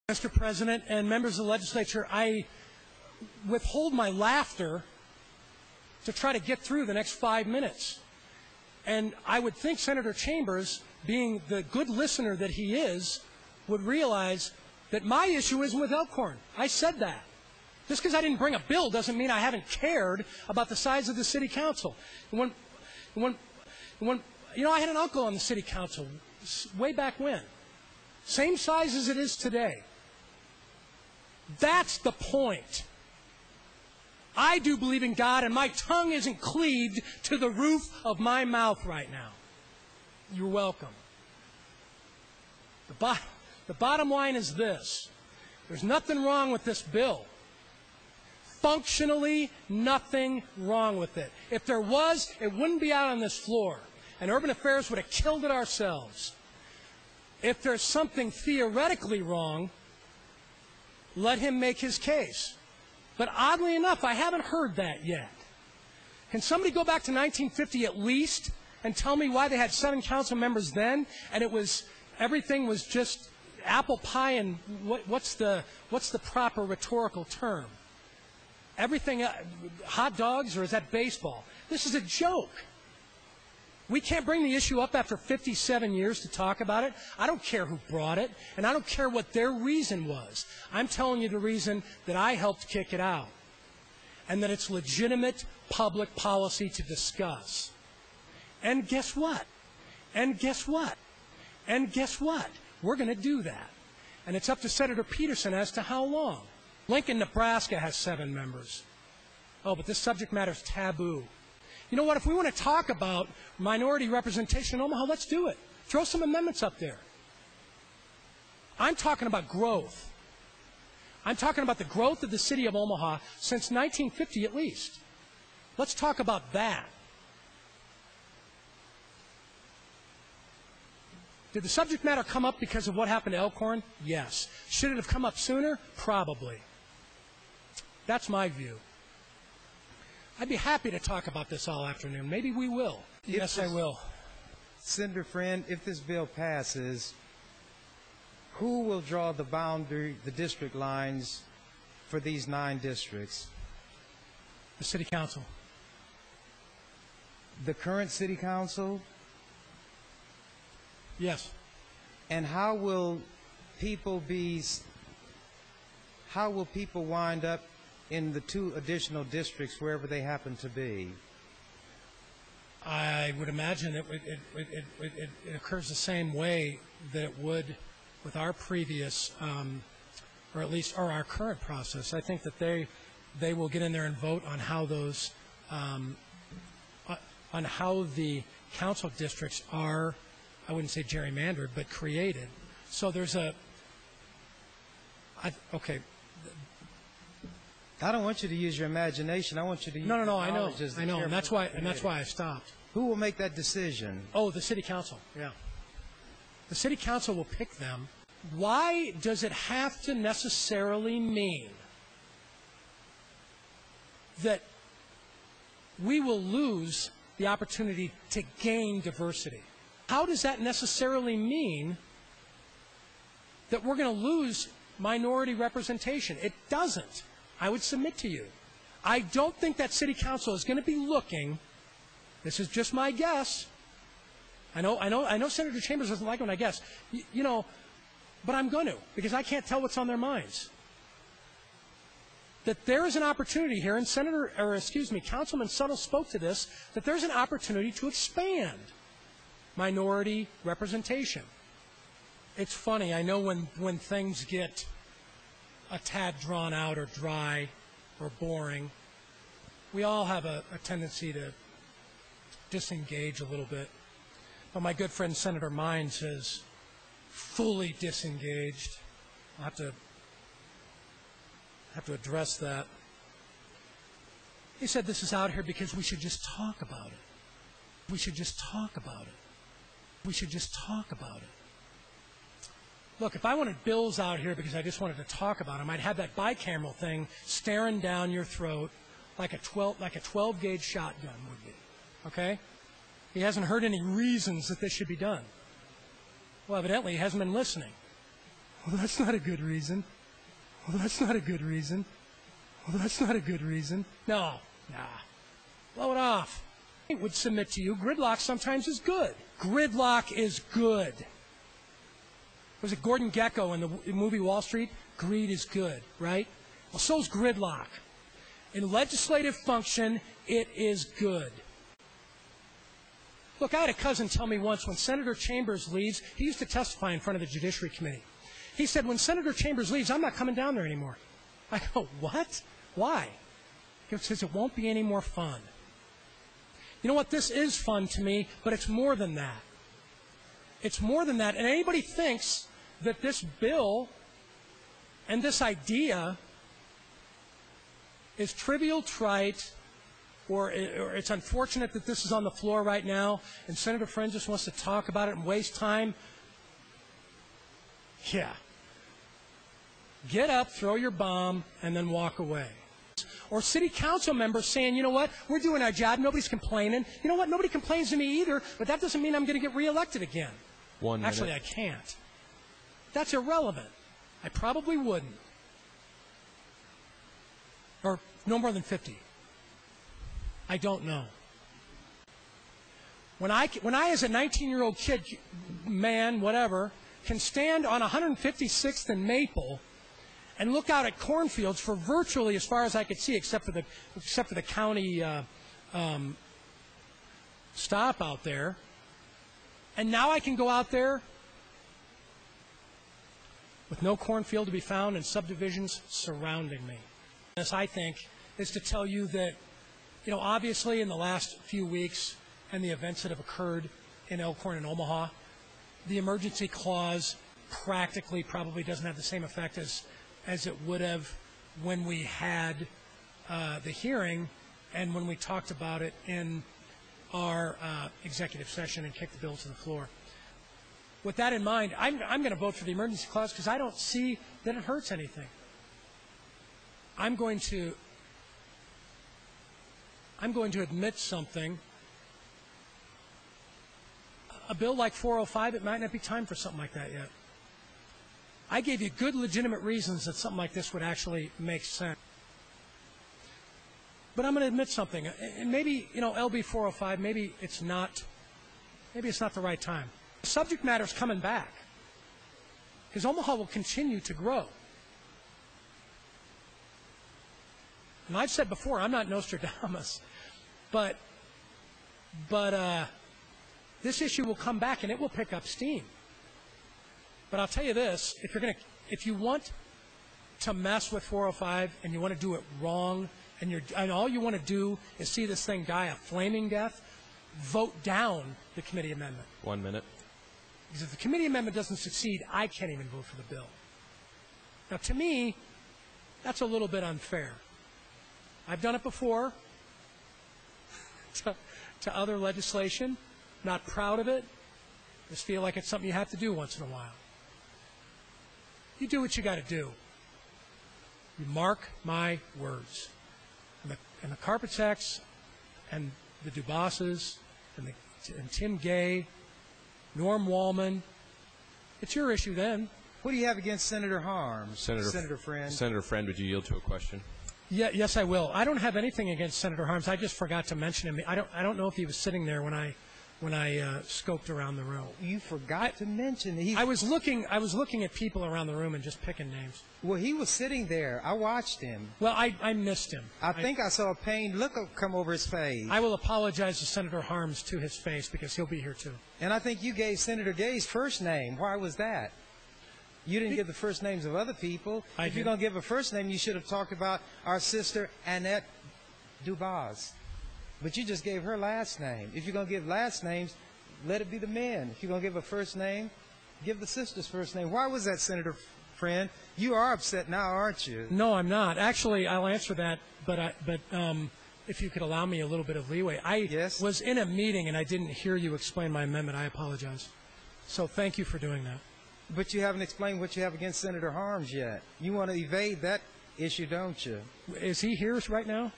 Mr. President and members of the legislature, I withhold my laughter to try to get through the next 5 minutes. And I would think Senator Chambers, being the good listener that he is, would realize that my issue isn't with Elkhorn. I said that. Just because I didn't bring a bill doesn't mean I haven't cared about the size of the city council. When I had an uncle on the city council way back when. Same size as it is today. That's the point. I do believe in God, and my tongue isn't cleaved to the roof of my mouth right now. You're welcome. The bottom line is this. There's nothing wrong with this bill. Functionally, nothing wrong with it. If there was, it wouldn't be out on this floor, and Urban Affairs would have killed it ourselves. If there's something theoretically wrong, let him make his case. But oddly enough, I haven't heard that yet. Can somebody go back to 1950 at least and tell me why they had 7 council members then, and everything was just apple pie and what's the proper rhetorical term? Everything, hot dogs, or is that baseball? This is a joke. We can't bring the issue up after 57 years to talk about it. I don't care who brought it, and I don't care what their reason was. I'm telling you the reason that I helped kick it out, and that it's legitimate public policy to discuss. And guess what? And guess what? And guess what? We're going to do that. And it's up to Senator Peterson as to how long. Lincoln, Nebraska has 7 members. Oh, but this subject matter is taboo. You know what? If we want to talk about minority representation in Omaha, let's do it. Throw some amendments up there. I'm talking about growth. I'm talking about the growth of the city of Omaha since 1950 at least. Let's talk about that. Did the subject matter come up because of what happened to Elkhorn? Yes. Should it have come up sooner? Probably. That's my view. I'd be happy to talk about this all afternoon. Maybe we will. Yes, I will. Senator Friend, if this bill passes, who will draw the district lines for these 9 districts? The city council. The current city council? Yes. And how will people wind up in the 2 additional districts, wherever they happen to be? I would imagine it occurs the same way that it would with our previous, or at least our current process. I think that they will get in there and vote on how those, on how the council districts are, I wouldn't say gerrymandered, but created. So there's okay. I don't want you to use your imagination. I want you to use I know, and that's why I stopped. Who will make that decision? Oh, the city council. Yeah, the city council will pick them. Why does it have to necessarily mean that we will lose the opportunity to gain diversity? How does that necessarily mean that we're going to lose minority representation? It doesn't. I would submit to you. I don't think that city council is going to be looking, this is just my guess. I know Senator Chambers doesn't like when I guess, but I'm going to, because I can't tell what's on their minds. That there is an opportunity here, and Councilman Suttle spoke to this, that there's an opportunity to expand minority representation. It's funny, I know when things get a tad drawn out or dry or boring, we all have a tendency to disengage a little bit. But my good friend Senator Mines is fully disengaged. I'll have to address that. He said this is out here because we should just talk about it. We should just talk about it. We should just talk about it. Look, if I wanted bills out here because I just wanted to talk about them, I'd have that bicameral thing staring down your throat like a 12-gauge shotgun would be. Okay? He hasn't heard any reasons that this should be done. Well, evidently he hasn't been listening. Well, that's not a good reason. Well, that's not a good reason. Well, that's not a good reason. No, nah. Blow it off. I would submit to you, gridlock sometimes is good. Gridlock is good. Was it Gordon Gekko in the movie Wall Street? Greed is good, right? Well, so's gridlock. In legislative function, it is good. Look, I had a cousin tell me once when Senator Chambers leaves, he used to testify in front of the Judiciary Committee. He said, when Senator Chambers leaves, I'm not coming down there anymore. I go, what? Why? He says, it won't be any more fun. You know what? This is fun to me, but it's more than that. It's more than that. And anybody thinks that this bill and this idea is trivial, trite, or it's unfortunate that this is on the floor right now and Senator Friend just wants to talk about it and waste time. Yeah. Get up, throw your bomb, and then walk away. Or city council members saying, you know what, we're doing our job, nobody's complaining. You know what, nobody complains to me either, but that doesn't mean I'm going to get reelected again. 1 minute. Actually, I can't. That's irrelevant. I probably wouldn't. Or no more than 50. I don't know. When I as a 19-year-old kid, man, whatever, can stand on 156th and Maple and look out at cornfields for virtually as far as I could see, except for the county stop out there. And now I can go out there with no cornfield to be found and subdivisions surrounding me. This, I think, is to tell you that, you know, obviously in the last few weeks and the events that have occurred in Elkhorn and Omaha, the emergency clause practically probably doesn't have the same effect as it would have when we had the hearing and when we talked about it in our executive session and kicked the bill to the floor. With that in mind, I'm going to vote for the emergency clause because I don't see that it hurts anything. I'm going to admit something. A bill like 405, it might not be time for something like that yet. I gave you good, legitimate reasons that something like this would actually make sense. But I'm going to admit something. And maybe, you know, LB 405, maybe it's not the right time. The subject matter is coming back because Omaha will continue to grow. And I've said before, I'm not Nostradamus, but this issue will come back and it will pick up steam. But I'll tell you this: if you want to mess with 405 and you want to do it wrong, and all you want to do is see this thing die a flaming death, vote down the committee amendment. 1 minute. Because if the committee amendment doesn't succeed, I can't even vote for the bill. Now, to me, that's a little bit unfair. I've done it before to other legislation. Not proud of it. Just feel like it's something you have to do once in a while. You do what you got to do. You mark my words. And the Carpetecks and the Dubasses and Tim Gay, Norm Wallman, it's your issue then. What do you have against Senator Harms, Senator Friend? Senator Friend, would you yield to a question? Yeah, yes, I will. I don't have anything against Senator Harms. I just forgot to mention him. I don't know if he was sitting there when I scoped around the room. You forgot to mention I was looking at people around the room and just picking names. Well, he was sitting there. I watched him. Well, I missed him. I think I saw a pained look come over his face. I will apologize to Senator Harms to his face because he'll be here too. And I think you gave Senator Gay's first name. Why was that? You didn't give the first names of other people. If you're going to give a first name, you should have talked about our sister Annette Dubas. But you just gave her last name. If you're going to give last names, let it be the men. If you're going to give a first name, give the sister's first name. Why was that, Senator Friend? You are upset now, aren't you? No, I'm not. Actually, I'll answer that, but if you could allow me a little bit of leeway. I was in a meeting and I didn't hear you explain my amendment. I apologize. So thank you for doing that. But you haven't explained what you have against Senator Harms yet. You want to evade that issue, don't you? Is he here right now?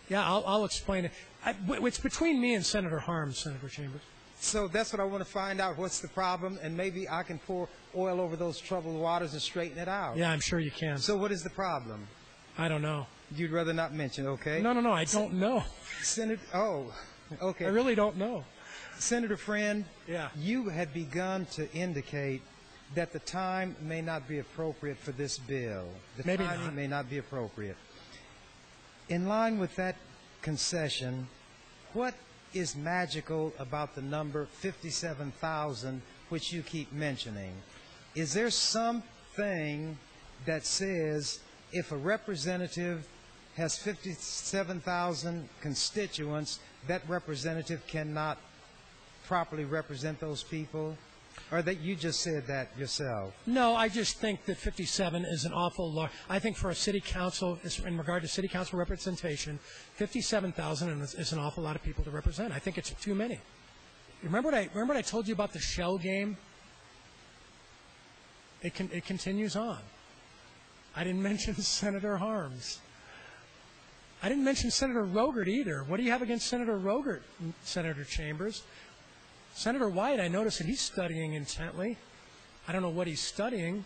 Yeah, I'll explain it. It's between me and Senator Harms, Senator Chambers. So that's what I want to find out. What's the problem? And maybe I can pour oil over those troubled waters and straighten it out. Yeah, I'm sure you can. So what is the problem? I don't know. You'd rather not mention, okay? No, I don't know. Okay. I really don't know. Senator Friend, Yeah. you had begun to indicate that the time may not be appropriate for this bill. Maybe timing not. may not be appropriate. In line with that concession, what is magical about the number 57,000, which you keep mentioning? Is there something that says if a representative has 57,000 constituents, that representative cannot properly represent those people? Or that you just said that yourself? No, I just think that 57 is an awful large. I think for a city council, in regard to city council representation, 57,000 is an awful lot of people to represent. I think it's too many. Remember what I told you about the shell game? It continues on. I didn't mention Senator Harms. I didn't mention Senator Rogert either. What do you have against Senator Rogert, Senator Chambers? Senator White, I noticed that he's studying intently. I don't know what he's studying.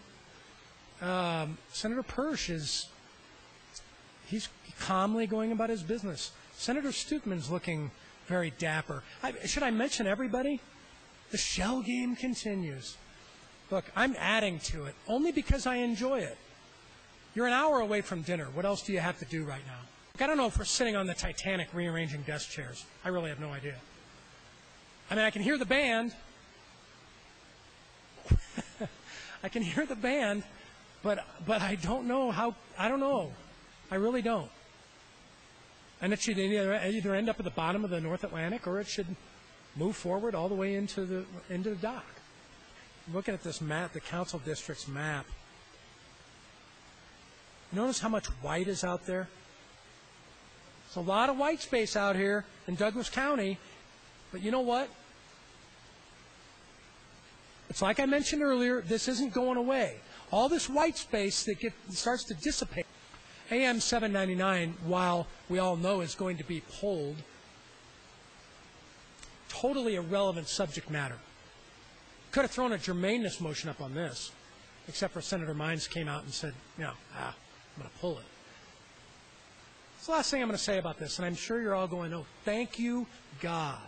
Senator Persh he's calmly going about his business. Senator Stoopman's looking very dapper. Should I mention everybody? The shell game continues. Look, I'm adding to it only because I enjoy it. You're an hour away from dinner. What else do you have to do right now? Look, I don't know if we're sitting on the Titanic rearranging desk chairs. I really have no idea. I mean, I can hear the band. I can hear the band, but I don't know how. I don't know. I really don't. And it should either end up at the bottom of the North Atlantic, or it should move forward all the way into the dock. Looking at this map, the council district's map. Notice how much white is out there. There's a lot of white space out here in Douglas County. But you know what? It's like I mentioned earlier, this isn't going away. All this white space that starts to dissipate. AM 799, while we all know is going to be pulled, totally irrelevant subject matter. Could have thrown a germaneness motion up on this, except for Senator Mines came out and said, I'm going to pull it. It's the last thing I'm going to say about this, and I'm sure you're all going, oh, thank you, God.